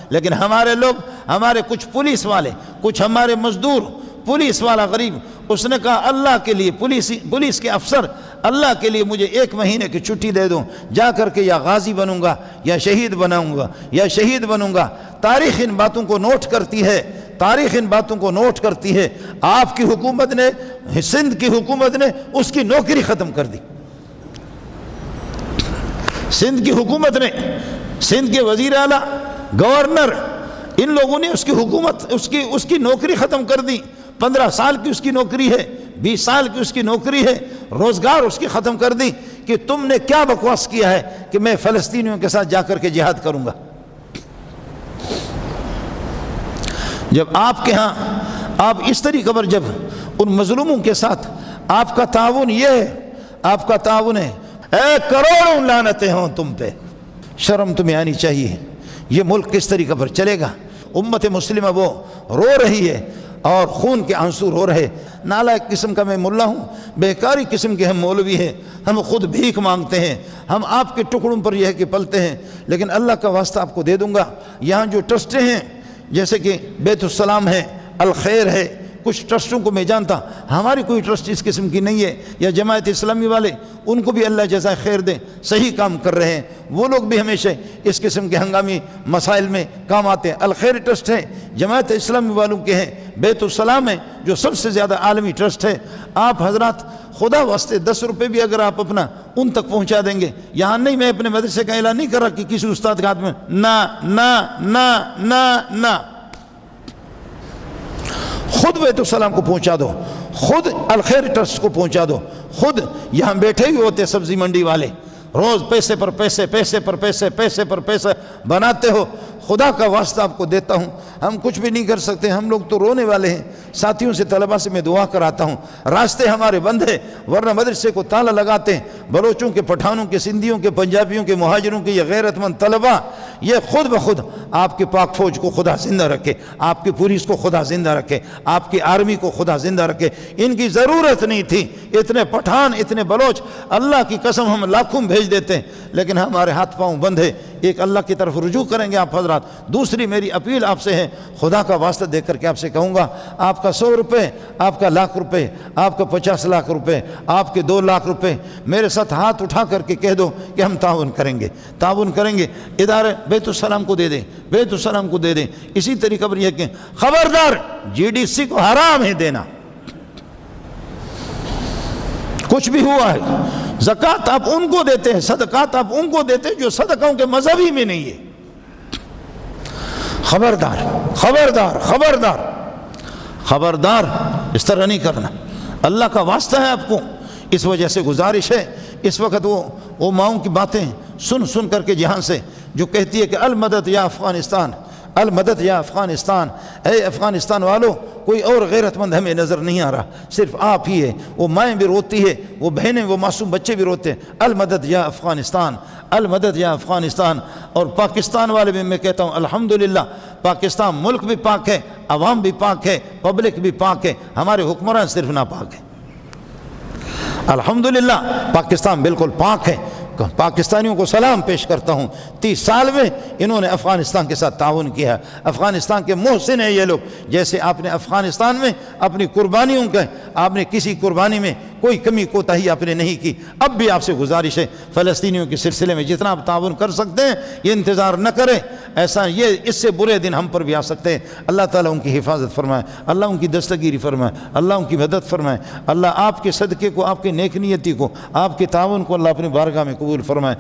لیکن ہمارے لوگ، ہمارے کچھ پولیس والے، کچھ ہمارے مزدور، پولیس والا غریب، اس نے کہا اللہ کے لیے، پولیس کے افسر، اللہ کے لیے مجھے 1 مہینے کی چھٹی دے دوں، جا کر کے یا غازی بنوں گا یا شہید بناؤں گا یا شہید بنوں گا۔ تاریخ ان باتوں کو نوٹ کرتی ہے، تاریخ ان باتوں کو نوٹ کرتی ہے۔ آپ کی حکومت نے، سندھ کی حکومت نے اس کی نوکری ختم کر دی۔ سندھ کی حکومت نے، سندھ کے وزیر اعلیٰ، گورنر، ان لوگوں نے اس کی حکومت، اس کی نوکری ختم کر دی۔ 15 سال کی اس کی نوکری ہے، 20 سال کی اس کی نوکری ہے، روزگار اس کی ختم کر دی کہ تم نے کیا بکواس کیا ہے کہ میں فلسطینیوں کے ساتھ جا کر کے جہاد کروں گا۔ جب آپ کے ہاں آپ اس طریقے پر جب ان مظلوموں کے ساتھ آپ کا تعاون یہ ہے، آپ کا تعاون ہے، اے کروڑوں لعنتیں ہوں تم پہ، شرم تمہیں آنی چاہیے۔ یہ ملک کس طریقے پر چلے گا؟ امت مسلمہ وہ رو رہی ہے اور خون کے آنسو رو رہے۔ نالائق قسم کا میں ملا ہوں، بیکاری قسم کے ہم مولوی ہیں، ہم خود بھیک مانگتے ہیں، ہم آپ کے ٹکڑوں پر یہ ہے کہ پلتے ہیں، لیکن اللہ کا واسطہ آپ کو دے دوں گا۔ یہاں جو ٹرسٹیں ہیں جیسے کہ بیت السلام ہے، الخیر ہے، کچھ ٹرسٹوں کو میں جانتا، ہماری کوئی ٹرسٹ اس قسم کی نہیں ہے، یا جماعت اسلامی والے، ان کو بھی اللہ جزائے خیر دے، صحیح کام کر رہے ہیں، وہ لوگ بھی ہمیشہ اس قسم کے ہنگامی مسائل میں کام آتے ہیں۔ الخیر ٹرسٹ ہے، جماعت اسلامی والوں کے ہیں، بیت السلام ہے جو سب سے زیادہ عالمی ٹرسٹ ہے۔ آپ حضرات خدا واسطے 10 روپے بھی اگر آپ اپنا ان تک پہنچا دیں گے، یہاں نہیں، میں اپنے مدرسے کا اعلان نہیں کر رہا کہ کسی استاد کے ہاتھ میں، نہ، خود بیت السلام کو پہنچا دو، خود الخیر ٹرسٹ کو پہنچا دو، خود یہاں بیٹھے ہوئے ہوتے سبزی منڈی والے، روز پیسے پر پیسے بناتے ہو۔ خدا کا واسطہ آپ کو دیتا ہوں، ہم کچھ بھی نہیں کر سکتے، ہم لوگ تو رونے والے ہیں۔ ساتھیوں سے، طلباء سے میں دعا کراتا ہوں، راستے ہمارے بند ہیں، ورنہ مدرسے کو تالا لگاتے ہیں۔ بلوچوں کے، پٹھانوں کے، سندھیوں کے، پنجابیوں کے، مہاجروں کے یہ غیرت مند طلباء، یہ خود بخود آپ کے پاک فوج کو خدا زندہ رکھے، آپ کی پولیس کو خدا زندہ رکھے، آپ کی آرمی کو خدا زندہ رکھے۔ ان کی ضرورت نہیں تھی، اتنے پٹھان، اتنے بلوچ، اللہ کی قسم ہم لاکھوں بھیج دیتے ہیں، لیکن ہمارے ہاتھ پاؤں بند ہے۔ ایک اللہ کی طرف رجوع کریں گے آپ حضرات۔ دوسری میری اپیل آپ سے ہے، خدا کا واسطہ دے کر کے آپ سے کہوں گا، آپ کا 100 روپے، آپ کا 1,00,000 روپے، آپ کا 50 لاکھ روپے، آپ کے 2 لاکھ روپے میرے ساتھ ہاتھ اٹھا کر کے کہہ دو کہ ہم تعاون کریں گے، ادارے بیت السلام کو دے دیں، بیت السلام کو دے دیں۔ اسی طریقے پر یہ کہ خبردار GDC کو حرام ہے دینا، کچھ بھی ہوا ہے۔ زکوٰۃ آپ ان کو دیتے ہیں، صدقات آپ ان کو دیتے ہیں جو صدقوں کے مذہبی میں نہیں ہے۔ خبردار خبردار خبردار خبردار، اس طرح نہیں کرنا، اللہ کا واسطہ ہے آپ کو۔ اس وجہ سے گزارش ہے، اس وقت وہ ماؤں کی باتیں سن کر کے جہاں سے جو کہتی ہے کہ المدد یا افغانستان، المدد یا افغانستان، اے افغانستان والو، کوئی اور غیرت مند ہمیں نظر نہیں آ رہا، صرف آپ ہی ہے۔ وہ مائیں بھی روتی ہے، وہ بہنیں، وہ معصوم بچے بھی روتے ہیں، المدد یا افغانستان، المدد یا افغانستان۔ اور پاکستان والے بھی میں کہتا ہوں الحمدللہ، پاکستان ملک بھی پاک ہے، عوام بھی پاک ہے، پبلک بھی پاک ہے، ہمارے حکمران صرف ناپاک ہیں۔ الحمدللہ پاکستان بالکل پاک ہے۔ پاکستانیوں کو سلام پیش کرتا ہوں، 30 سال میں انہوں نے افغانستان کے ساتھ تعاون کیا، افغانستان کے محسن ہیں یہ لوگ۔ جیسے آپ نے افغانستان میں اپنی قربانیوں کا، آپ نے کسی قربانی میں کوئی کمی کوتاہی آپ نے نہیں کی۔ اب بھی آپ سے گزارش ہے، فلسطینیوں کے سلسلے میں جتنا آپ تعاون کر سکتے ہیں یہ انتظار نہ کریں، ایسا یہ اس سے برے دن ہم پر بھی آ سکتے ہیں۔ اللہ تعالیٰ ان کی حفاظت فرمائے، اللہ ان کی دستگیری فرمائے، اللہ ان کی مدد فرمائے، اللہ آپ کے صدقے کو، آپ کے نیک نیتی کو، آپ کے تعاون کو اللہ اپنی بارگاہ میں قبول فرمائے۔